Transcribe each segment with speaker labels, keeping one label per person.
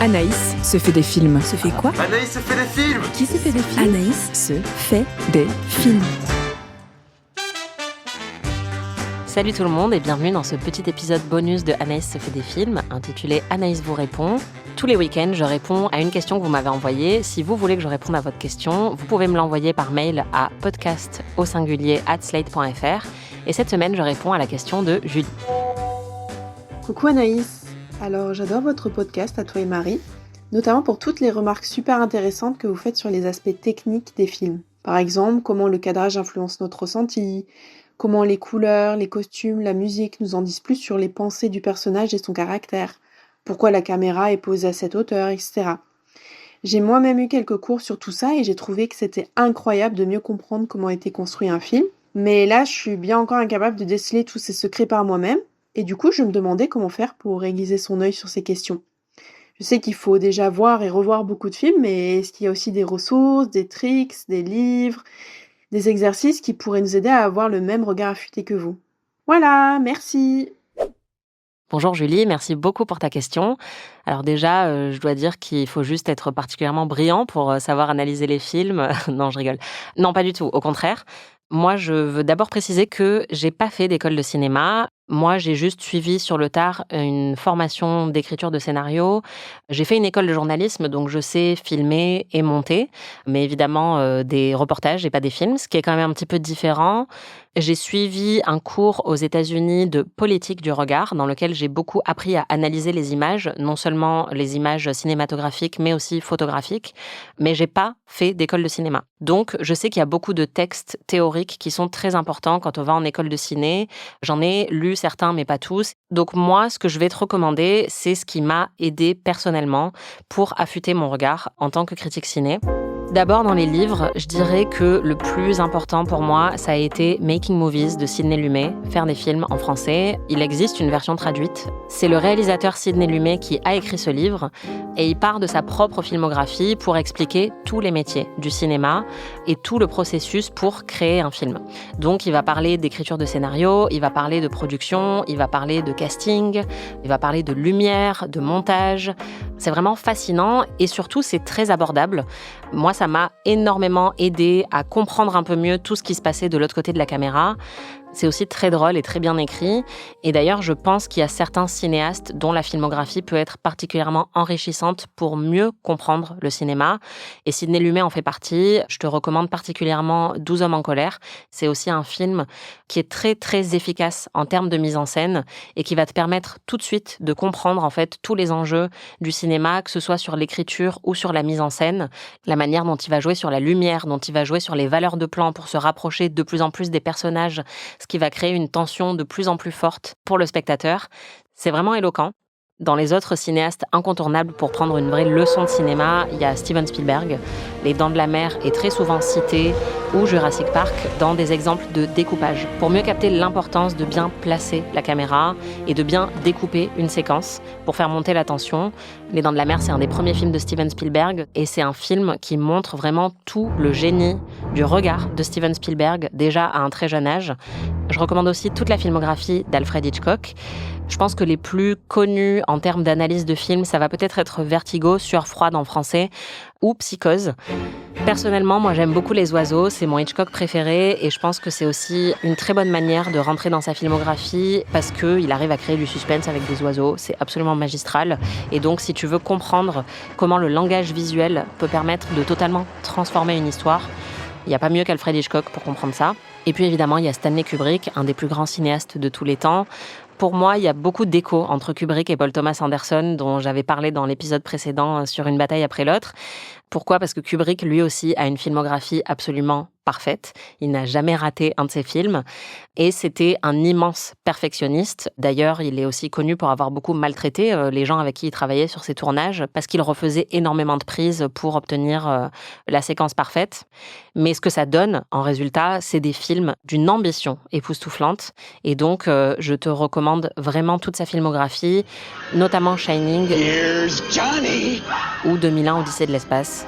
Speaker 1: Anaïs se fait des films.
Speaker 2: Se fait quoi ?
Speaker 3: Anaïs se fait des films.
Speaker 2: Qui se fait des films ?
Speaker 1: Anaïs se fait des films.
Speaker 4: Salut tout le monde et bienvenue dans ce petit épisode bonus de Anaïs se fait des films, intitulé Anaïs vous répond. Tous les week-ends, je réponds à une question que vous m'avez envoyée. Si vous voulez que je réponde à votre question, vous pouvez me l'envoyer par mail à podcast@slate.fr. Et cette semaine, je réponds à la question de Julie.
Speaker 5: Coucou Anaïs, alors j'adore votre podcast à toi et Marie, notamment pour toutes les remarques super intéressantes que vous faites sur les aspects techniques des films. Par exemple, comment le cadrage influence notre ressenti, comment les couleurs, les costumes, la musique nous en disent plus sur les pensées du personnage et son caractère, pourquoi la caméra est posée à cette hauteur, etc. J'ai moi-même eu quelques cours sur tout ça et j'ai trouvé que c'était incroyable de mieux comprendre comment était construit un film, mais là je suis bien encore incapable de déceler tous ces secrets par moi-même. Et du coup, je me demandais comment faire pour aiguiser son œil sur ces questions. Je sais qu'il faut déjà voir et revoir beaucoup de films, mais est-ce qu'il y a aussi des ressources, des tricks, des livres, des exercices qui pourraient nous aider à avoir le même regard affûté que vous ? Voilà, merci.
Speaker 4: Bonjour Julie, merci beaucoup pour ta question. Alors déjà, je dois dire qu'il faut juste être particulièrement brillant pour savoir analyser les films. Non, je rigole. Non, pas du tout, au contraire. Moi, je veux d'abord préciser que j'ai pas fait d'école de cinéma. Moi, j'ai juste suivi sur le tard une formation d'écriture de scénario. J'ai fait une école de journalisme, donc je sais filmer et monter, mais évidemment des reportages et pas des films, ce qui est quand même un petit peu différent. J'ai suivi un cours aux États-Unis de politique du regard, dans lequel j'ai beaucoup appris à analyser les images, non seulement les images cinématographiques, mais aussi photographiques, mais j'ai pas fait d'école de cinéma. Donc, je sais qu'il y a beaucoup de textes théoriques qui sont très importants quand on va en école de ciné. J'en ai lu certains, mais pas tous. Donc moi, ce que je vais te recommander, c'est ce qui m'a aidé personnellement pour affûter mon regard en tant que critique ciné. D'abord, dans les livres, je dirais que le plus important pour moi, ça a été Making Movies de Sidney Lumet, faire des films en français. Il existe une version traduite. C'est le réalisateur Sidney Lumet qui a écrit ce livre et il part de sa propre filmographie pour expliquer tous les métiers du cinéma et tout le processus pour créer un film. Donc, il va parler d'écriture de scénario, il va parler de production, il va parler de casting, il va parler de lumière, de montage. C'est vraiment fascinant et surtout, c'est très abordable. Moi, ça m'a énormément aidé à comprendre un peu mieux tout ce qui se passait de l'autre côté de la caméra. C'est aussi très drôle et très bien écrit. Et d'ailleurs, je pense qu'il y a certains cinéastes dont la filmographie peut être particulièrement enrichissante pour mieux comprendre le cinéma. Et Sidney Lumet en fait partie. Je te recommande particulièrement 12 hommes en colère. C'est aussi un film qui est très, très efficace en termes de mise en scène et qui va te permettre tout de suite de comprendre en fait tous les enjeux du cinéma, que ce soit sur l'écriture ou sur la mise en scène, la manière dont il va jouer sur la lumière, dont il va jouer sur les valeurs de plan pour se rapprocher de plus en plus des personnages, ce qui va créer une tension de plus en plus forte pour le spectateur. C'est vraiment éloquent. Dans les autres cinéastes incontournables pour prendre une vraie leçon de cinéma, il y a Steven Spielberg. Les Dents de la Mer est très souvent cité, ou Jurassic Park, dans des exemples de découpage, pour mieux capter l'importance de bien placer la caméra et de bien découper une séquence pour faire monter la tension. Les Dents de la Mer, c'est un des premiers films de Steven Spielberg, et c'est un film qui montre vraiment tout le génie du regard de Steven Spielberg, déjà à un très jeune âge. Je recommande aussi toute la filmographie d'Alfred Hitchcock. Je pense que les plus connus en termes d'analyse de films, ça va peut-être être Vertigo, Sueur froide en français, ou Psychose. Personnellement, moi j'aime beaucoup Les Oiseaux, c'est mon Hitchcock préféré et je pense que c'est aussi une très bonne manière de rentrer dans sa filmographie parce qu'il arrive à créer du suspense avec des oiseaux, c'est absolument magistral. Et donc si tu veux comprendre comment le langage visuel peut permettre de totalement transformer une histoire, il n'y a pas mieux qu'Alfred Hitchcock pour comprendre ça. Et puis évidemment, il y a Stanley Kubrick, un des plus grands cinéastes de tous les temps. Pour moi, il y a beaucoup d'échos entre Kubrick et Paul Thomas Anderson, dont j'avais parlé dans l'épisode précédent sur Une bataille après l'autre. Pourquoi ? Parce que Kubrick, lui aussi, a une filmographie absolument parfaite. Il n'a jamais raté un de ses films. Et c'était un immense perfectionniste. D'ailleurs, il est aussi connu pour avoir beaucoup maltraité les gens avec qui il travaillait sur ses tournages, parce qu'il refaisait énormément de prises pour obtenir la séquence parfaite. Mais ce que ça donne, en résultat, c'est des films d'une ambition époustouflante. Et donc, je te recommande vraiment toute sa filmographie, notamment Shining ou 2001 Odyssée de l'espace.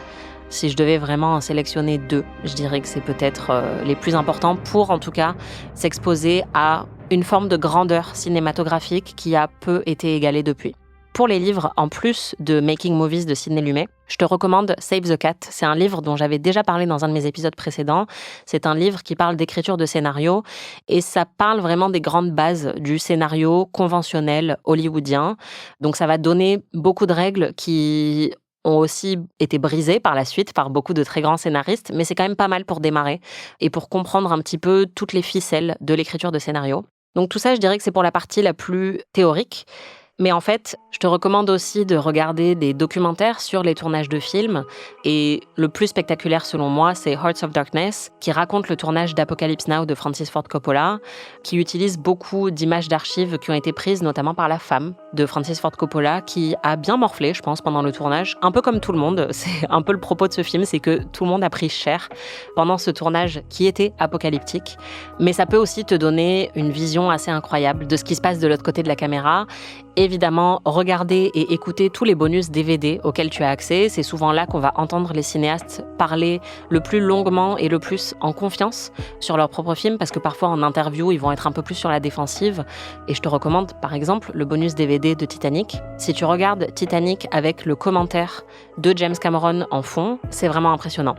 Speaker 4: Si je devais vraiment en sélectionner deux, je dirais que c'est peut-être les plus importants pour, en tout cas, s'exposer à une forme de grandeur cinématographique qui a peu été égalée depuis. Pour les livres, en plus de Making Movies de Sidney Lumet, je te recommande Save the Cat. C'est un livre dont j'avais déjà parlé dans un de mes épisodes précédents. C'est un livre qui parle d'écriture de scénario et ça parle vraiment des grandes bases du scénario conventionnel hollywoodien. Donc ça va donner beaucoup de règles qui ont aussi été brisées par la suite par beaucoup de très grands scénaristes, mais c'est quand même pas mal pour démarrer et pour comprendre un petit peu toutes les ficelles de l'écriture de scénario. Donc tout ça, je dirais que c'est pour la partie la plus théorique. Mais en fait, je te recommande aussi de regarder des documentaires sur les tournages de films. Et le plus spectaculaire selon moi, c'est Hearts of Darkness, qui raconte le tournage d'Apocalypse Now de Francis Ford Coppola, qui utilise beaucoup d'images d'archives qui ont été prises notamment par la femme de Francis Ford Coppola, qui a bien morflé, je pense, pendant le tournage. Un peu comme tout le monde, c'est un peu le propos de ce film, c'est que tout le monde a pris cher pendant ce tournage qui était apocalyptique. Mais ça peut aussi te donner une vision assez incroyable de ce qui se passe de l'autre côté de la caméra. Évidemment, regarder et écouter tous les bonus DVD auxquels tu as accès. C'est souvent là qu'on va entendre les cinéastes parler le plus longuement et le plus en confiance sur leur propre film, parce que parfois en interview, ils vont être un peu plus sur la défensive. Et je te recommande par exemple le bonus DVD de Titanic. Si tu regardes Titanic avec le commentaire de James Cameron en fond, c'est vraiment impressionnant.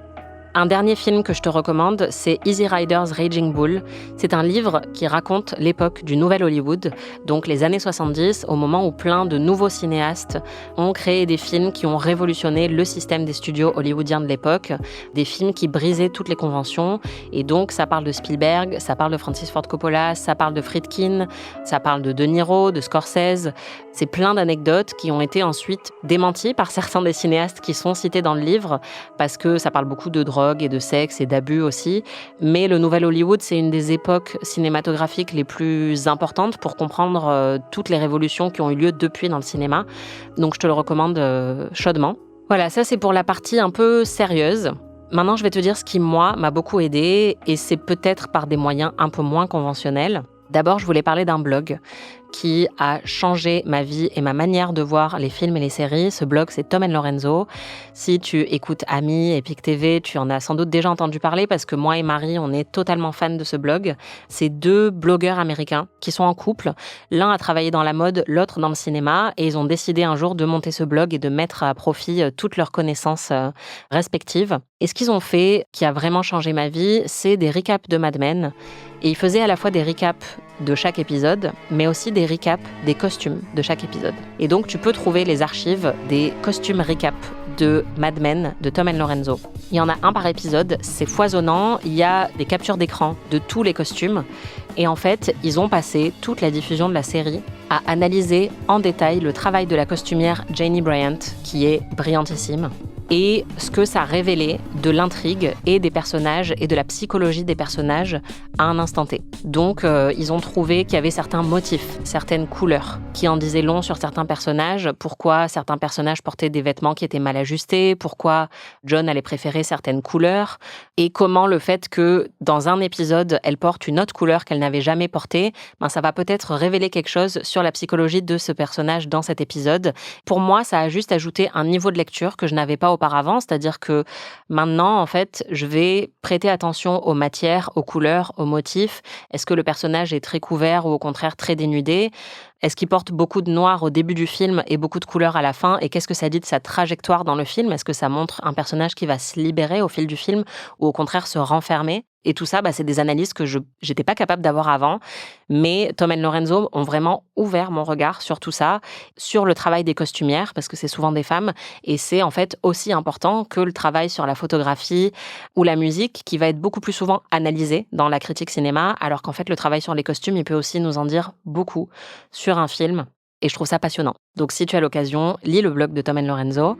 Speaker 4: Un dernier film que je te recommande, c'est Easy Rider's Raging Bull. C'est un livre qui raconte l'époque du Nouvel Hollywood, donc les années 70, au moment où plein de nouveaux cinéastes ont créé des films qui ont révolutionné le système des studios hollywoodiens de l'époque, des films qui brisaient toutes les conventions. Et donc, ça parle de Spielberg, ça parle de Francis Ford Coppola, ça parle de Friedkin, ça parle de De Niro, de Scorsese. C'est plein d'anecdotes qui ont été ensuite démenties par certains des cinéastes qui sont cités dans le livre, parce que ça parle beaucoup de drogue et de sexe et d'abus aussi. Mais le Nouvel Hollywood, c'est une des époques cinématographiques les plus importantes pour comprendre toutes les révolutions qui ont eu lieu depuis dans le cinéma. Donc je te le recommande chaudement. Voilà, ça c'est pour la partie un peu sérieuse. Maintenant, je vais te dire ce qui, moi, m'a beaucoup aidé, et c'est peut-être par des moyens un peu moins conventionnels. D'abord, je voulais parler d'un blog qui a changé ma vie et ma manière de voir les films et les séries. Ce blog, c'est Tom & Lorenzo. Si tu écoutes Ami et Pic TV, tu en as sans doute déjà entendu parler parce que moi et Marie, on est totalement fans de ce blog. C'est deux blogueurs américains qui sont en couple. L'un a travaillé dans la mode, l'autre dans le cinéma, et ils ont décidé un jour de monter ce blog et de mettre à profit toutes leurs connaissances respectives. Et ce qu'ils ont fait, qui a vraiment changé ma vie, c'est des recaps de Mad Men. Et ils faisaient à la fois des recaps de chaque épisode, mais aussi des recaps des costumes de chaque épisode. Et donc, tu peux trouver les archives des costumes recap de Mad Men de Tom & Lorenzo. Il y en a un par épisode, c'est foisonnant, il y a des captures d'écran de tous les costumes. Et en fait, ils ont passé toute la diffusion de la série à analyser en détail le travail de la costumière Janie Bryant, qui est brillantissime, et ce que ça révélait de l'intrigue et des personnages et de la psychologie des personnages à un instant T. Donc, ils ont trouvé qu'il y avait certains motifs, certaines couleurs qui en disaient long sur certains personnages, pourquoi certains personnages portaient des vêtements qui étaient mal ajustés, pourquoi John allait préférer certaines couleurs, et comment le fait que dans un épisode, elle porte une autre couleur qu'elle n'avait jamais portée, ça va peut-être révéler quelque chose sur la psychologie de ce personnage dans cet épisode. Pour moi, ça a juste ajouté un niveau de lecture que je n'avais pas auparavant, c'est-à-dire que maintenant, en fait, je vais prêter attention aux matières, aux couleurs, aux motifs. Est-ce que le personnage est très couvert ou au contraire très dénudé ? Est-ce qu'il porte beaucoup de noir au début du film et beaucoup de couleurs à la fin ? Et qu'est-ce que ça dit de sa trajectoire dans le film ? Est-ce que ça montre un personnage qui va se libérer au fil du film ou au contraire se renfermer ? Et tout ça, c'est des analyses que je n'étais pas capable d'avoir avant. Mais Tom & Lorenzo ont vraiment ouvert mon regard sur tout ça, sur le travail des costumières, parce que c'est souvent des femmes. Et c'est en fait aussi important que le travail sur la photographie ou la musique, qui va être beaucoup plus souvent analysé dans la critique cinéma, alors qu'en fait, le travail sur les costumes, il peut aussi nous en dire beaucoup sur un film. Et je trouve ça passionnant. Donc si tu as l'occasion, lis le blog de Tom & Lorenzo.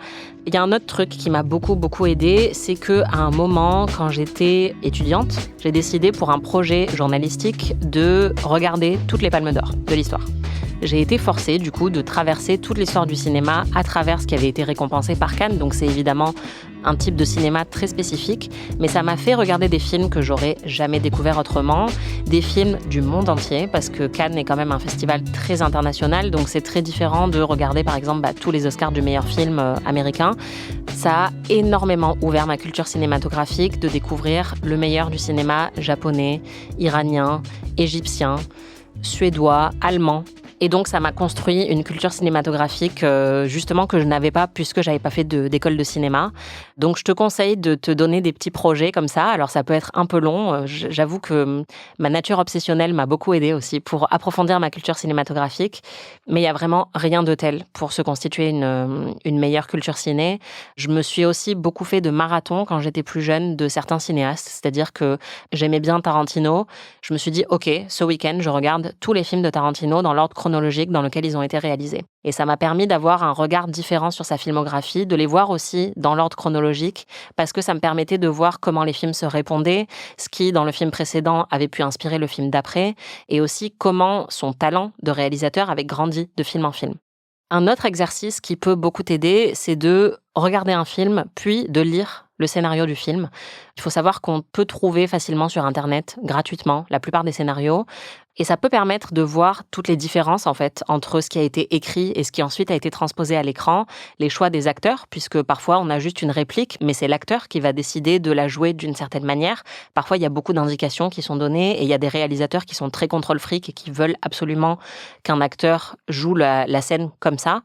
Speaker 4: Il y a un autre truc qui m'a beaucoup aidé, c'est qu'à un moment, quand j'étais étudiante, j'ai décidé pour un projet journalistique de regarder toutes les palmes d'or de l'histoire. J'ai été forcée, du coup, de traverser toute l'histoire du cinéma à travers ce qui avait été récompensé par Cannes. Donc c'est évidemment un type de cinéma très spécifique, mais ça m'a fait regarder des films que j'aurais jamais découverts autrement, des films du monde entier, parce que Cannes est quand même un festival très international, donc c'est très différent de regarder par exemple tous les Oscars du meilleur film américain. Ça a énormément ouvert ma culture cinématographique de découvrir le meilleur du cinéma japonais, iranien, égyptien, suédois, allemand, Et donc, ça m'a construit une culture cinématographique, justement, que je n'avais pas puisque j'avais pas fait d'école de cinéma. Donc, je te conseille de te donner des petits projets comme ça. Alors, ça peut être un peu long. J'avoue que ma nature obsessionnelle m'a beaucoup aidée aussi pour approfondir ma culture cinématographique. Mais il y a vraiment rien de tel pour se constituer une meilleure culture ciné. Je me suis aussi beaucoup fait de marathons quand j'étais plus jeune de certains cinéastes. C'est-à-dire que j'aimais bien Tarantino. Je me suis dit, OK, ce week-end, je regarde tous les films de Tarantino dans l'ordre chronologique dans lequel ils ont été réalisés. Et ça m'a permis d'avoir un regard différent sur sa filmographie, de les voir aussi dans l'ordre chronologique, parce que ça me permettait de voir comment les films se répondaient, ce qui, dans le film précédent, avait pu inspirer le film d'après, et aussi comment son talent de réalisateur avait grandi de film en film. Un autre exercice qui peut beaucoup t'aider, c'est de regarder un film, puis de lire le scénario du film. Il faut savoir qu'on peut trouver facilement sur Internet, gratuitement, la plupart des scénarios. Et ça peut permettre de voir toutes les différences, en fait, entre ce qui a été écrit et ce qui ensuite a été transposé à l'écran, les choix des acteurs, puisque parfois on a juste une réplique, mais c'est l'acteur qui va décider de la jouer d'une certaine manière. Parfois, il y a beaucoup d'indications qui sont données et il y a des réalisateurs qui sont très contrôle-fric et qui veulent absolument qu'un acteur joue la scène comme ça.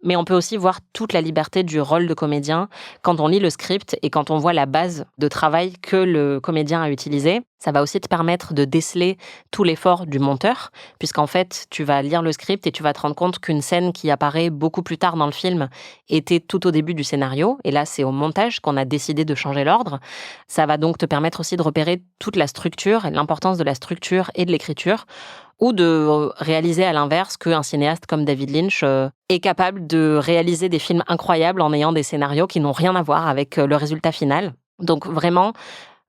Speaker 4: Mais on peut aussi voir toute la liberté du rôle de comédien quand on lit le script et quand on voit la base de travail que le comédien a utilisé. Ça va aussi te permettre de déceler tout l'effort du monteur, puisqu'en fait, tu vas lire le script et tu vas te rendre compte qu'une scène qui apparaît beaucoup plus tard dans le film était tout au début du scénario. Et là, c'est au montage qu'on a décidé de changer l'ordre. Ça va donc te permettre aussi de repérer toute la structure et l'importance de la structure et de l'écriture, ou de réaliser à l'inverse qu'un cinéaste comme David Lynch est capable de réaliser des films incroyables en ayant des scénarios qui n'ont rien à voir avec le résultat final. Donc vraiment,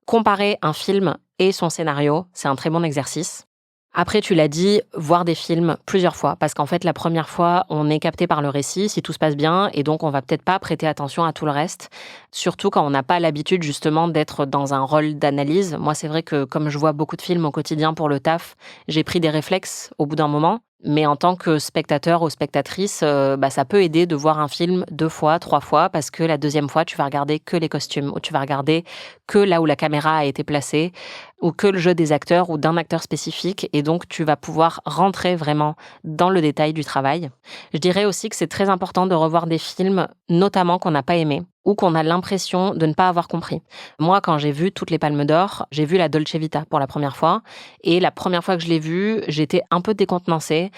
Speaker 4: comparer un film et son scénario, c'est un très bon exercice. Après, tu l'as dit, voir des films plusieurs fois, parce qu'en fait, la première fois, on est capté par le récit, si tout se passe bien, et donc on va peut-être pas prêter attention à tout le reste, surtout quand on n'a pas l'habitude justement d'être dans un rôle d'analyse. Moi, c'est vrai que comme je vois beaucoup de films au quotidien pour le taf, j'ai pris des réflexes au bout d'un moment. Mais en tant que spectateur ou spectatrice, ça peut aider de voir un film 2 fois, 3 fois, parce que la deuxième fois, tu vas regarder que les costumes, ou tu vas regarder que là où la caméra a été placée, ou que le jeu des acteurs ou d'un acteur spécifique, et donc tu vas pouvoir rentrer vraiment dans le détail du travail. Je dirais aussi que c'est très important de revoir des films, notamment qu'on n'a pas aimés, ou qu'on a l'impression de ne pas avoir compris. Moi, quand j'ai vu toutes les Palmes d'Or, j'ai vu la Dolce Vita pour la première fois, et la première fois que je l'ai vu, j'étais un peu décontenancée.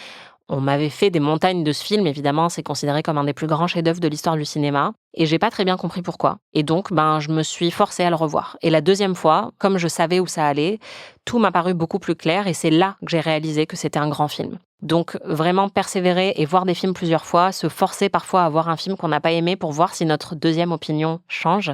Speaker 4: On m'avait fait des montagnes de ce film, évidemment, c'est considéré comme un des plus grands chefs-d'œuvre de l'histoire du cinéma, et j'ai pas très bien compris pourquoi. Et donc, je me suis forcée à le revoir. Et la deuxième fois, comme je savais où ça allait, tout m'a paru beaucoup plus clair, et c'est là que j'ai réalisé que c'était un grand film. Donc, vraiment persévérer et voir des films plusieurs fois, se forcer parfois à voir un film qu'on n'a pas aimé pour voir si notre deuxième opinion change,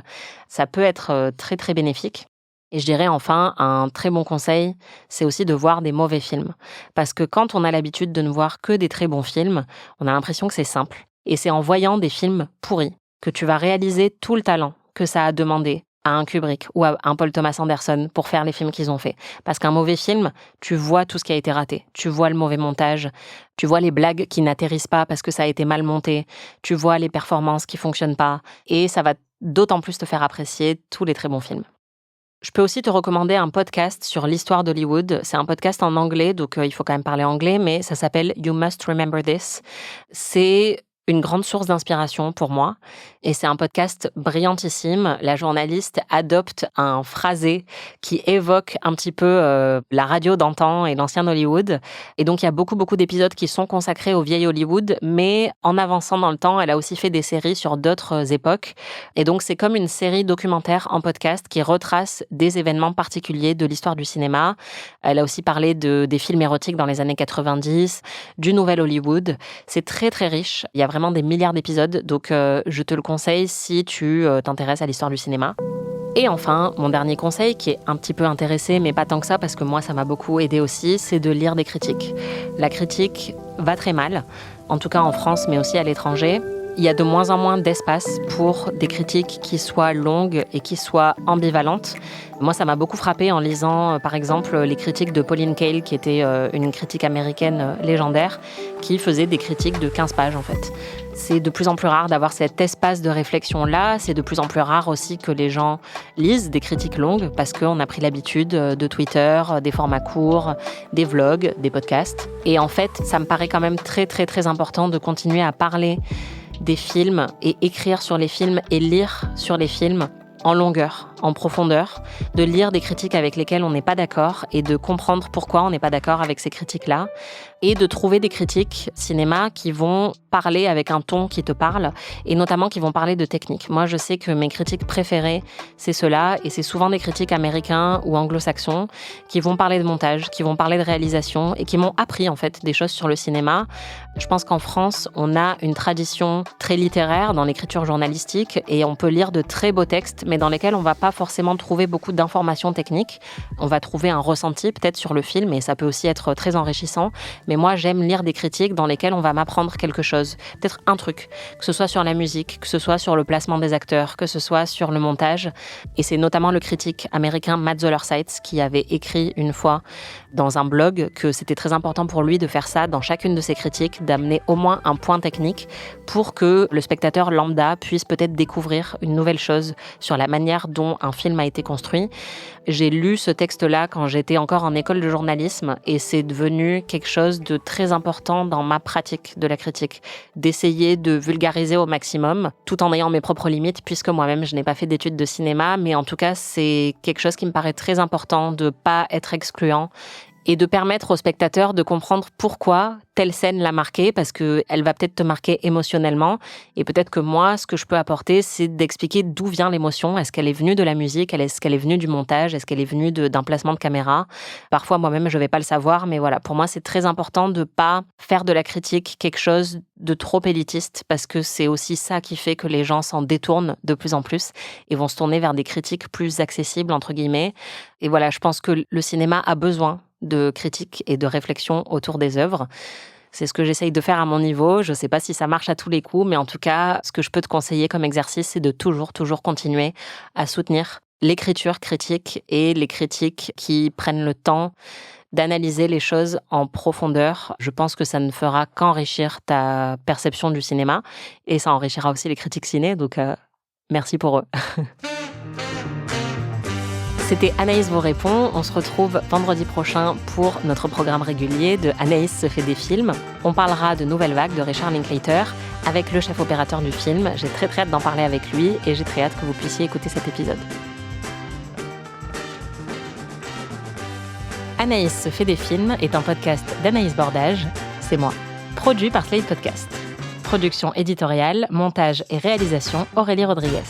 Speaker 4: ça peut être très, très bénéfique. Et je dirais enfin, un très bon conseil, c'est aussi de voir des mauvais films. Parce que quand on a l'habitude de ne voir que des très bons films, on a l'impression que c'est simple. Et c'est en voyant des films pourris que tu vas réaliser tout le talent que ça a demandé à un Kubrick ou à un Paul Thomas Anderson pour faire les films qu'ils ont fait. Parce qu'un mauvais film, tu vois tout ce qui a été raté. Tu vois le mauvais montage, tu vois les blagues qui n'atterrissent pas parce que ça a été mal monté, tu vois les performances qui fonctionnent pas, et ça va d'autant plus te faire apprécier tous les très bons films. Je peux aussi te recommander un podcast sur l'histoire d'Hollywood. C'est un podcast en anglais, donc il faut quand même parler anglais, mais ça s'appelle You Must Remember This. C'est une grande source d'inspiration pour moi. Et c'est un podcast brillantissime. La journaliste adopte un phrasé qui évoque un petit peu la radio d'antan et l'ancien Hollywood. Et donc, il y a beaucoup d'épisodes qui sont consacrés au vieil Hollywood, mais en avançant dans le temps, elle a aussi fait des séries sur d'autres époques. Et donc, c'est comme une série documentaire en podcast qui retrace des événements particuliers de l'histoire du cinéma. Elle a aussi parlé des films érotiques dans les années 90, du nouvel Hollywood. C'est très, très riche. Il y a vraiment des milliards d'épisodes, donc je te le conseille si tu t'intéresses à l'histoire du cinéma. Et enfin, mon dernier conseil, qui est un petit peu intéressé, mais pas tant que ça, parce que moi, ça m'a beaucoup aidé aussi, c'est de lire des critiques. La critique va très mal, en tout cas en France, mais aussi à l'étranger. il y a de moins en moins d'espace pour des critiques qui soient longues et qui soient ambivalentes. Moi, ça m'a beaucoup frappée en lisant, par exemple, les critiques de Pauline Kael, qui était une critique américaine légendaire, qui faisait des critiques de 15 pages, en fait. C'est de plus en plus rare d'avoir cet espace de réflexion-là. C'est de plus en plus rare aussi que les gens lisent des critiques longues parce qu'on a pris l'habitude de Twitter, des formats courts, des vlogs, des podcasts. Et en fait, ça me paraît quand même très, très, très important de continuer à parler des films et écrire sur les films et lire sur les films en longueur, en profondeur, de lire des critiques avec lesquelles on n'est pas d'accord et de comprendre pourquoi on n'est pas d'accord avec ces critiques-là et de trouver des critiques cinéma qui vont parler avec un ton qui te parle et notamment qui vont parler de technique. Moi, je sais que mes critiques préférées, c'est ceux-là et c'est souvent des critiques américains ou anglo-saxons qui vont parler de montage, qui vont parler de réalisation et qui m'ont appris en fait des choses sur le cinéma. Je pense qu'en France, on a une tradition très littéraire dans l'écriture journalistique et on peut lire de très beaux textes mais dans lesquels on va pas forcément trouver beaucoup d'informations techniques. On va trouver un ressenti peut-être sur le film et ça peut aussi être très enrichissant. Mais moi, j'aime lire des critiques dans lesquelles on va m'apprendre quelque chose. Peut-être un truc, que ce soit sur la musique, que ce soit sur le placement des acteurs, que ce soit sur le montage. Et c'est notamment le critique américain Matt Zoller-Seitz qui avait écrit une fois dans un blog que c'était très important pour lui de faire ça dans chacune de ses critiques, d'amener au moins un point technique pour que le spectateur lambda puisse peut-être découvrir une nouvelle chose sur la manière dont un film a été construit. J'ai lu ce texte-là quand j'étais encore en école de journalisme et c'est devenu quelque chose de très important dans ma pratique de la critique, d'essayer de vulgariser au maximum tout en ayant mes propres limites puisque moi-même je n'ai pas fait d'études de cinéma, mais en tout cas c'est quelque chose qui me paraît très important de pas être excluant et de permettre aux spectateurs de comprendre pourquoi telle scène l'a marqué, parce qu'elle va peut-être te marquer émotionnellement. Et peut-être que moi, ce que je peux apporter, c'est d'expliquer d'où vient l'émotion. Est-ce qu'elle est venue de la musique? Est-ce qu'elle est venue du montage? Est-ce qu'elle est venue d'un placement de caméra? Parfois, moi-même, je ne vais pas le savoir, mais voilà, pour moi, c'est très important de ne pas faire de la critique quelque chose de trop élitiste, parce que c'est aussi ça qui fait que les gens s'en détournent de plus en plus et vont se tourner vers des critiques plus accessibles, entre guillemets. Et voilà, je pense que le cinéma a besoin de critiques et de réflexion autour des œuvres. C'est ce que j'essaye de faire à mon niveau. Je ne sais pas si ça marche à tous les coups, mais en tout cas, ce que je peux te conseiller comme exercice, c'est de toujours continuer à soutenir l'écriture critique et les critiques qui prennent le temps d'analyser les choses en profondeur. Je pense que ça ne fera qu'enrichir ta perception du cinéma et ça enrichira aussi les critiques ciné, donc merci pour eux. C'était Anaïs vous répond. On se retrouve vendredi prochain pour notre programme régulier de Anaïs se fait des films. On parlera de Nouvelle Vague de Richard Linklater avec le chef opérateur du film. J'ai très hâte d'en parler avec lui et j'ai très hâte que vous puissiez écouter cet épisode. Anaïs se fait des films est un podcast d'Anaïs Bordage, c'est moi, produit par Slate Podcast. Production éditoriale, montage et réalisation Aurélie Rodriguez.